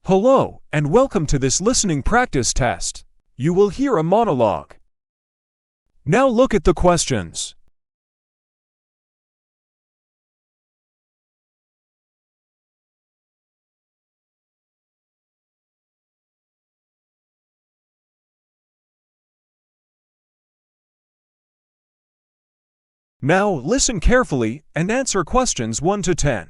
Hello, and welcome to this listening practice test. You will hear a monologue. Now look at the questions. Now listen carefully and answer questions 1 to 10.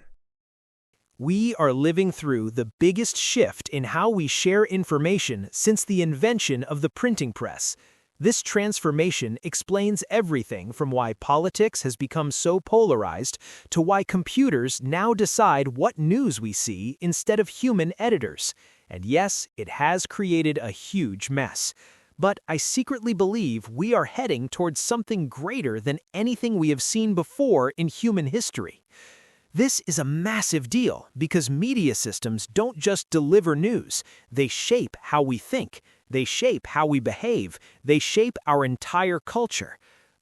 We are living through the biggest shift in how we share information since the invention of the printing press. This transformation explains everything from why politics has become so polarized to why computers now decide what news we see instead of human editors. And yes, it has created a huge mess. But I secretly believe we are heading towards something greater than anything we have seen before in human history. This is a massive deal because media systems don't just deliver news, they shape how we think, they shape how we behave, they shape our entire culture.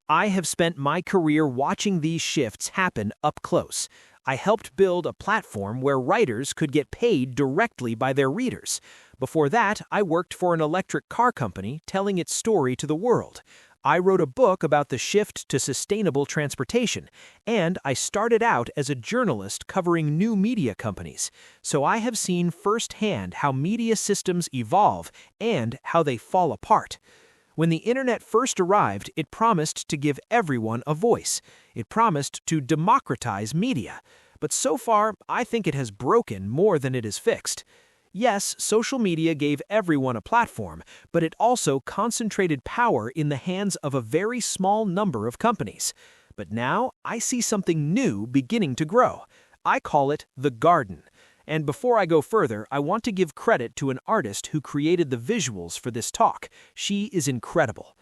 I have spent my career watching these shifts happen up close. I helped build a platform where writers could get paid directly by their readers. Before that, I worked for an electric car company telling its story to the world. I wrote a book about the shift to sustainable transportation, and I started out as a journalist covering new media companies. So I have seen firsthand how media systems evolve and how they fall apart. When the internet first arrived, it promised to give everyone a voice. It promised to democratize media. But so far, I think it has broken more than it has fixed. Yes, social media gave everyone a platform, but it also concentrated power in the hands of a very small number of companies. But now, I see something new beginning to grow. I call it the garden. And before I go further, I want to give credit to an artist who created the visuals for this talk. She is incredible.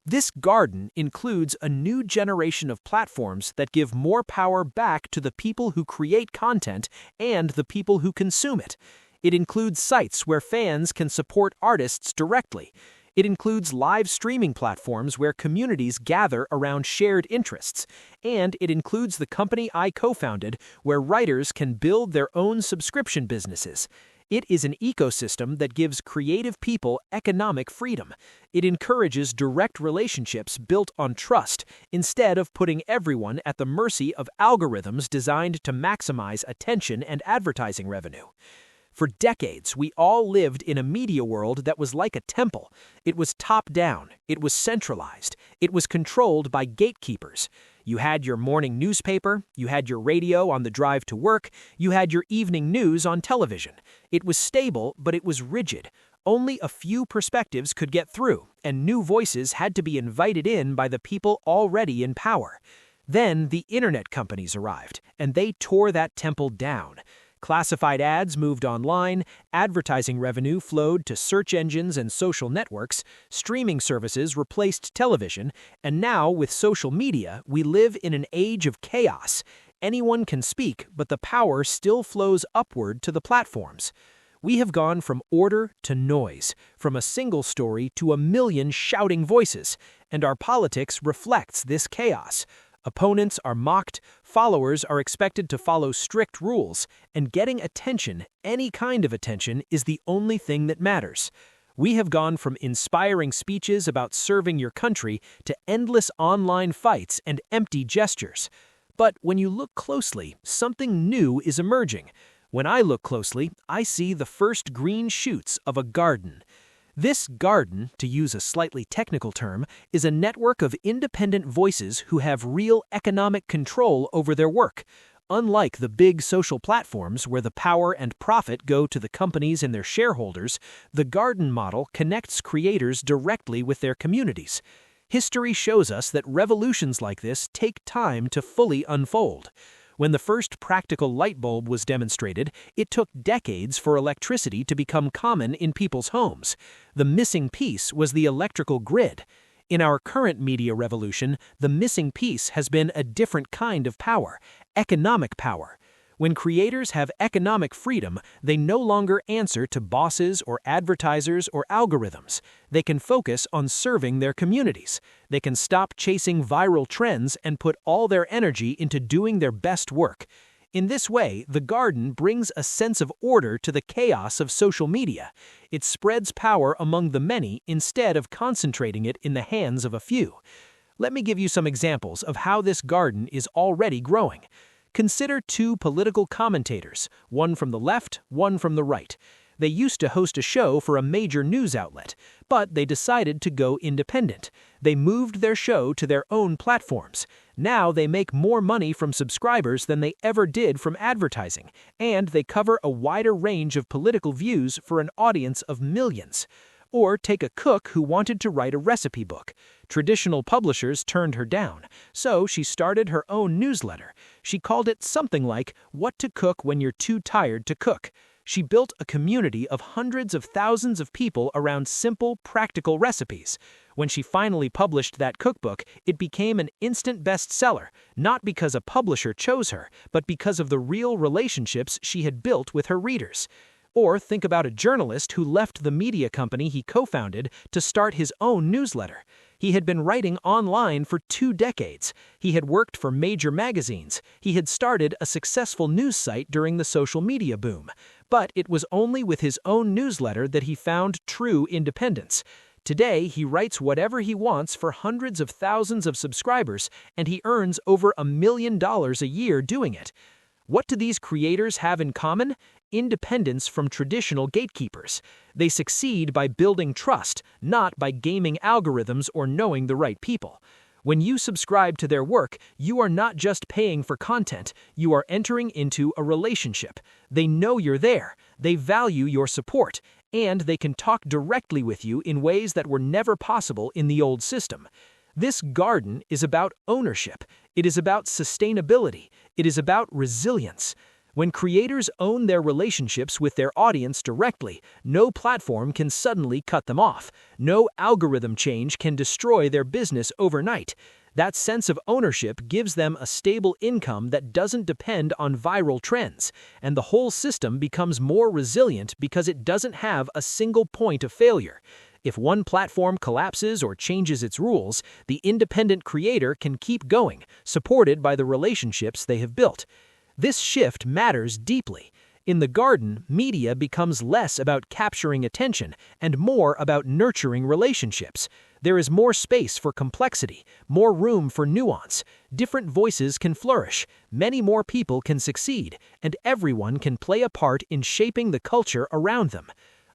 This garden includes a new generation of platforms that give more power back to the people who create content and the people who consume it. It includes sites where fans can support artists directly. It includes live streaming platforms where communities gather around shared interests. And it includes the company I co-founded where writers can build their own subscription businesses. It is an ecosystem that gives creative people economic freedom. It encourages direct relationships built on trust instead of putting everyone at the mercy of algorithms designed to maximize attention and advertising revenue. For decades, we all lived in a media world that was like a temple. It was top-down, it was centralized, it was controlled by gatekeepers. You had your morning newspaper, you had your radio on the drive to work, you had your evening news on television. It was stable, but it was rigid. Only a few perspectives could get through, and new voices had to be invited in by the people already in power. Then the internet companies arrived, and they tore that temple down. Classified ads moved online, advertising revenue flowed to search engines and social networks, streaming services replaced television, and now with social media, we live in an age of chaos. Anyone can speak, but the power still flows upward to the platforms. We have gone from order to noise, from a single story to a million shouting voices, and our politics reflects this chaos. Opponents are mocked, followers are expected to follow strict rules, and getting attention, any kind of attention, is the only thing that matters. We have gone from inspiring speeches about serving your country to endless online fights and empty gestures. But when you look closely, something new is emerging. When I look closely, I see the first green shoots of a garden. This garden, to use a slightly technical term, is a network of independent voices who have real economic control over their work. Unlike the big social platforms where the power and profit go to the companies and their shareholders, the garden model connects creators directly with their communities. History shows us that revolutions like this take time to fully unfold. When the first practical light bulb was demonstrated, it took decades for electricity to become common in people's homes. The missing piece was the electrical grid. In our current media revolution, the missing piece has been a different kind of power, economic power. When creators have economic freedom, they no longer answer to bosses or advertisers or algorithms. They can focus on serving their communities. They can stop chasing viral trends and put all their energy into doing their best work. In this way, The Garden brings a sense of order to the chaos of social media. It spreads power among the many instead of concentrating it in the hands of a few. Let me give you some examples of how this garden is already growing. Consider two political commentators, one from the left, one from the right. They used to host a show for a major news outlet, but they decided to go independent. They moved their show to their own platforms. Now they make more money from subscribers than they ever did from advertising, and they cover a wider range of political views for an audience of millions. Or take a cook who wanted to write a recipe book. Traditional publishers turned her down, so she started her own newsletter. She called it something like "What to Cook When You're Too Tired to Cook." She built a community of hundreds of thousands of people around simple, practical recipes. When she finally published that cookbook, it became an instant bestseller, not because a publisher chose her, but because of the real relationships she had built with her readers. Or think about a journalist who left the media company he co-founded to start his own newsletter. He had been writing online for 2 decades. He had worked for major magazines. He had started a successful news site during the social media boom. But it was only with his own newsletter that he found true independence. Today, he writes whatever he wants for hundreds of thousands of subscribers, and he earns over $1 million a year doing it. What do these creators have in common? Independence from traditional gatekeepers. They succeed by building trust, not by gaming algorithms or knowing the right people. When you subscribe to their work, you are not just paying for content, you are entering into a relationship. They know you're there, they value your support, and they can talk directly with you in ways that were never possible in the old system. This garden is about ownership. It is about sustainability. It is about resilience. When creators own their relationships with their audience directly, no platform can suddenly cut them off. No algorithm change can destroy their business overnight. That sense of ownership gives them a stable income that doesn't depend on viral trends, and the whole system becomes more resilient because it doesn't have a single point of failure. If one platform collapses or changes its rules, the independent creator can keep going, supported by the relationships they have built. This shift matters deeply. In The Garden, media becomes less about capturing attention and more about nurturing relationships. There is more space for complexity, more room for nuance. Different voices can flourish, many more people can succeed, and everyone can play a part in shaping the culture around them.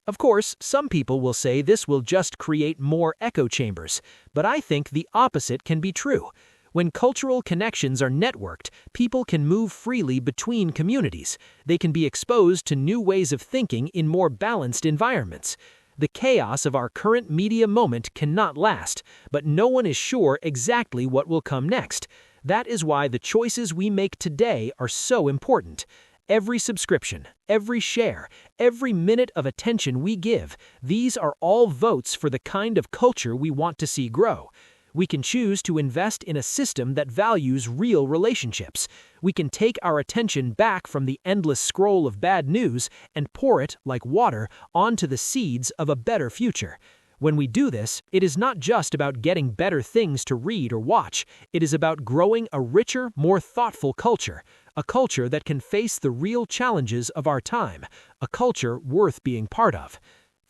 Of course, some people will say this will just create more echo chambers, but I think the opposite can be true. When cultural connections are networked, people can move freely between communities. They can be exposed to new ways of thinking in more balanced environments. The chaos of our current media moment cannot last, but no one is sure exactly what will come next. That is why the choices we make today are so important. Every subscription, every share, every minute of attention we give, these are all votes for the kind of culture we want to see grow. We can choose to invest in a system that values real relationships. We can take our attention back from the endless scroll of bad news and pour it, like water, onto the seeds of a better future. When we do this, it is not just about getting better things to read or watch. It is about growing a richer, more thoughtful culture. A culture that can face the real challenges of our time. A culture worth being part of.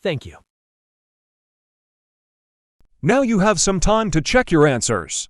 Thank you. Now you have some time to check your answers.